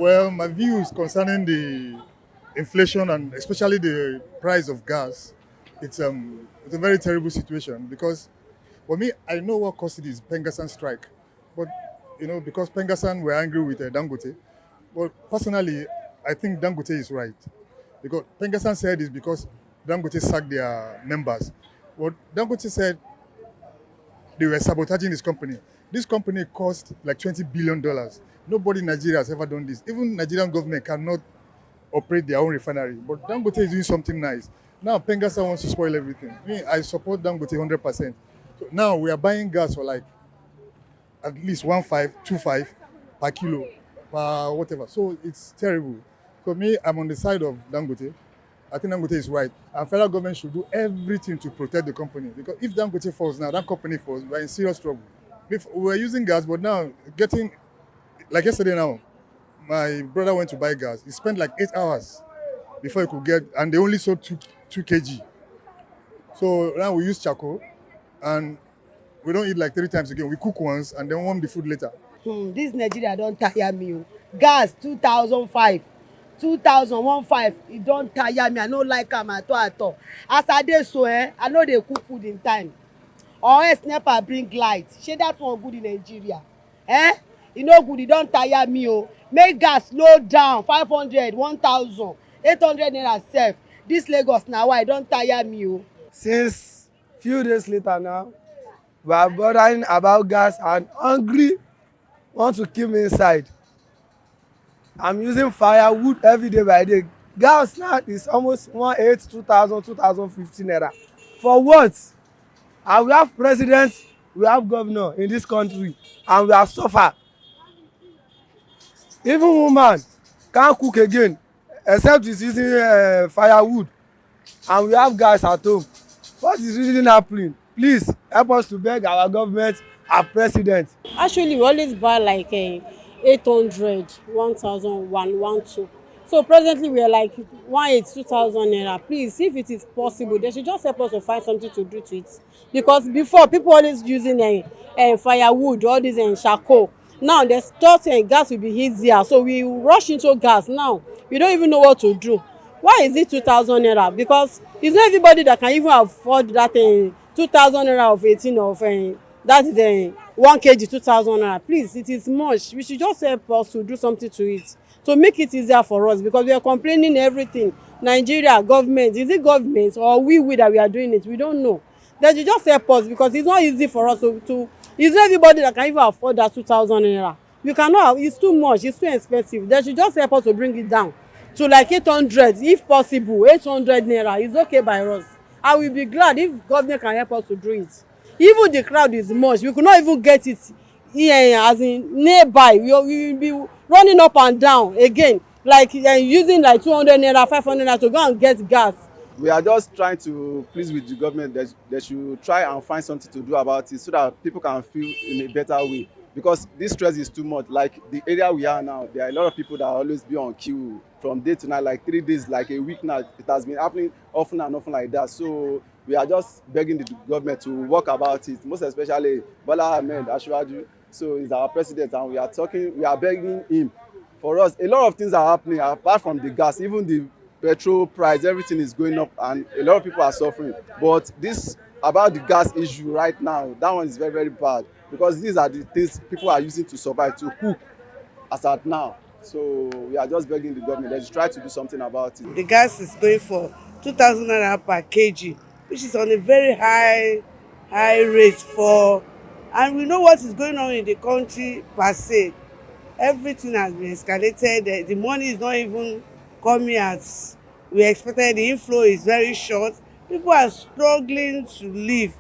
Well, my views concerning the inflation and especially the price of gas, it's a very terrible situation because for me, I know what caused it is Pengasan strike, but because Pengasan were angry with Dangote, but personally, I think Dangote is right because Pengasan said it's because Dangote sacked their members. What Dangote said they were sabotaging his company. This company cost like $20 billion. Nobody in Nigeria has ever done this. Even Nigerian government cannot operate their own refinery. But Dangote is doing something nice. Now Pengasa wants to spoil everything. Me, I support Dangote 100%. So now we are buying gas for like at least 1.5, 2.5 per kilo, per whatever. So it's terrible. So me, I'm on the side of Dangote. I think Dangote is right. And federal government should do everything to protect the company. Because if Dangote falls now, that company falls, we're in serious trouble. If we're using gas, but now getting, like yesterday now, my brother went to buy gas. He spent like 8 hours before he could get, and they only sold 2 kg. So now we use charcoal, and we don't eat like 3 times again. We cook once and then warm the food later. This Nigeria don tire me o. Gas 2005, 2015, e don tire me. I no like am at all at all. As I dey so I no dey cook food in time. Or else NEPA bring light. Shey dat one good in Nigeria? E no good, e don tire me o. Make gas slow down, 500, 1000, 800 naira sef. Dis Lagos na why e don tire me o. Since few days later now, we are bothering about gas and hungry want to kill me inside. I'm using firewood every day by day. Gas now is almost 18, 2000, 2015 naira. For what? And we have presidents, we have governor in this country, and we have suffer. Even woman can't cook again except is using firewood, and we have gas at home. What is really happening? Please help us to beg our government, our president. Actually, we always buy like 800, 1000, 112. So presently we are like 182,000 naira. Please, if it is possible, they should just help us to find something to do to it. Because before, people always using firewood, all this charcoal. Now they thought gas will be easier, so we rush into gas. Now we don't even know what to do. Why is it 2,000 naira? Because it's not everybody that can even afford that 2,000 naira of 18 of that is 1 kg 2,000 naira. Please, it is much. We should just help us to do something to it, to make it easier for us, because we are complaining everything. Nigeria government, is it government or we that we are doing it? We don't know. They should just help us, because it's not easy for us to it's not everybody that can even afford that 2,000 naira. You cannot. It's too much. It's too expensive. They should just help us to bring it down to like 800, if possible. 800 naira is okay by us. I will be glad if government can help us to do it. Even the crowd is much. We could not even get it here, as in nearby. We will be running up and down again, like using like 200 naira, 500 naira to go and get gas. We are just trying to please with the government. They should try and find something to do about it so that people can feel in a better way. Because this stress is too much. Like the area we are now, there are a lot of people that always be on queue from day to night, like 3 days, like a week now. It has been happening often and often like that. So we are just begging the government to work about it, most especially Bola Ahmed Asiwaju. So he's our president, and we are begging him. For us, a lot of things are happening apart from the gas. Even the petrol price, everything is going up, and a lot of people are suffering. But this about the gas issue right now, that one is very, very bad, because these are the things people are using to survive, to cook as at now. So we are just begging the government, let's try to do something about it. The gas is going for 2,000 naira per kg, which is on a very high rate for, and we know what is going on in the country per se. Everything has been escalated. The money is not even coming as we expected. The inflow is very short. People are struggling to live,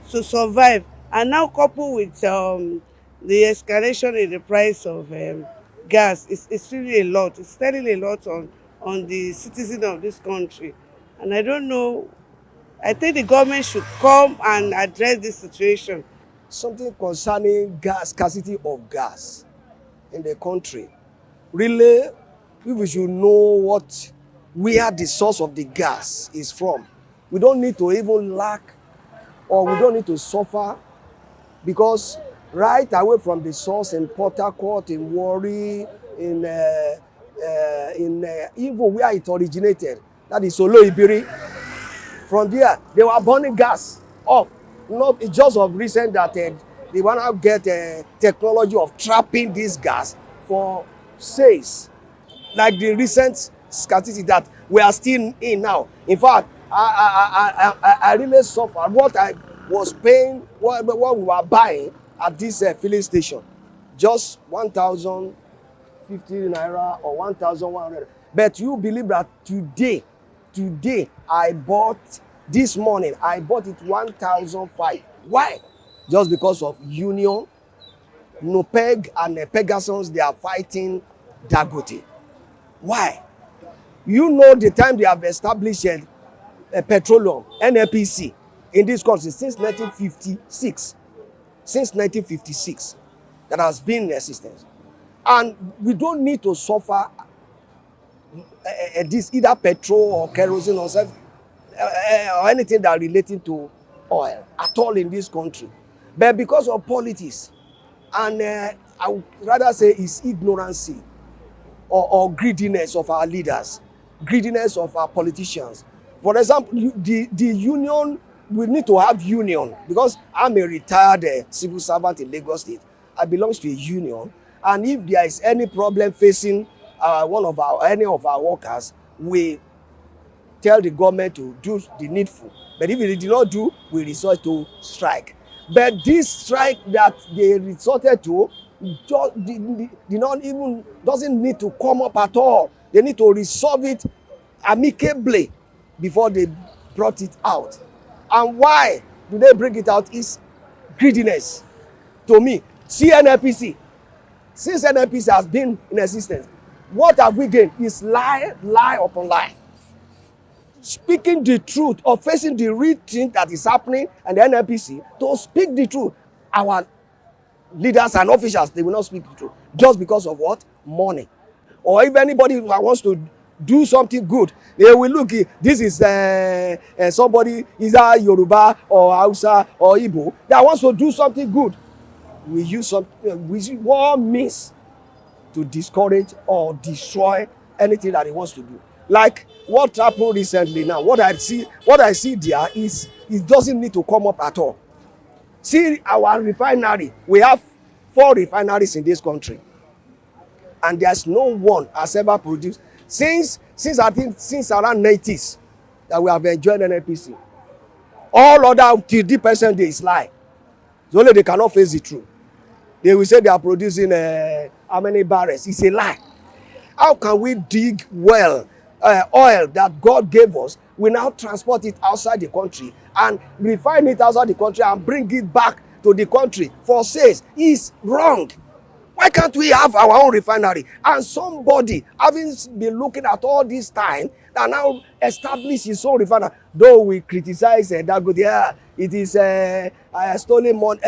to survive, and now coupled with the escalation in the price of gas, it's really a lot. It's telling a lot on the citizen of this country, and I don't know. I think the government should come and address this situation. Something concerning gas, scarcity of gas in the country. Really, we should know where the source of the gas is from. We don't need to even lack, or we don't need to suffer, because right away from the source in Port Harcourt, in Warri, even where it originated, that is Solo Ibiri. From there, they were burning gas off. Not it's just of recent that they want to get technology of trapping this gas for sales, like the recent scarcity that we are still in now. In fact, I really suffered. What I was paying, what we were buying at this filling station, just 1,050 naira or 1,100. But you believe that today I bought, this morning I bought it 1,005. Why? Just because of Union, Nopeg and Pegasus, they are fighting Dangote. Why? You know the time they have established petroleum, NNPC, in this country since 1956. Since 1956, that has been in existence. And we don't need to suffer this either petrol or kerosene or anything that relating to oil at all in this country. But because of politics, and I would rather say it's ignorance or greediness of our leaders, greediness of our politicians. For example, the union, we need to have union, because I'm a retired civil servant in Lagos State. I belong to a union, and if there is any problem facing any of our workers, we tell the government to do the needful. But if they did not do, we resort to strike. But this strike that they resorted to just did not even, doesn't need to come up at all. They need to resolve it amicably before they brought it out. And why do they bring it out? Is greediness. To me, see NNPC. Since NNPC has been in existence, what have we gained? Is lie upon lie. Speaking the truth or facing the real thing that is happening and the NNPC, to speak the truth. Our leaders and officials, they will not speak the truth. Just because of what? Money. Or if anybody who wants to do something good, they will look, this is somebody, either Yoruba or Hausa or Igbo, that wants to do something good. We use one means to discourage or destroy anything that he wants to do. Like what happened recently now, what I see there is, it doesn't need to come up at all. See our refinery, we have 4 refineries in this country, and there's no one has ever produced since I think since around 90s that we have enjoyed NNPC. All other till the present day is lie. It's only they cannot face the truth. They will say they are producing how many barrels. It's a lie. How can we dig well oil that God gave us? We now transport it outside the country and refine it outside the country and bring it back to the country for sales. It's wrong. Why can't we have our own refinery? And somebody, having been looking at all this time, that now establish his own refinery. Though we criticize Dangote, it is stolen money.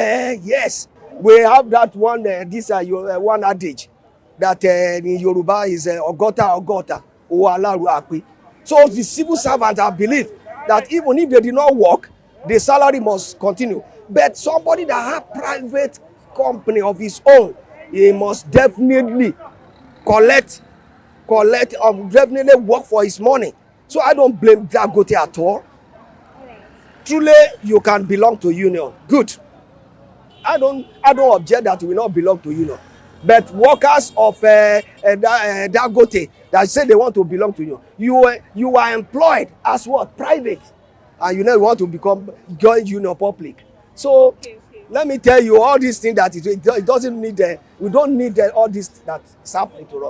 Yes, we have that one. This one adage that in Yoruba is ogota. So the civil servants have believed that even if they did not work, the salary must continue. But somebody that has private company of his own, he must definitely collect definitely work for his money. So I don't blame Dangote at all. Truly, you can belong to union. Good. I don't object that you will not belong to union. But workers of Dangote that say they want to belong to you are employed as what? Private. And you want to join union public. So let me tell you all these things that it doesn't need, we don't need all this that is happening to us.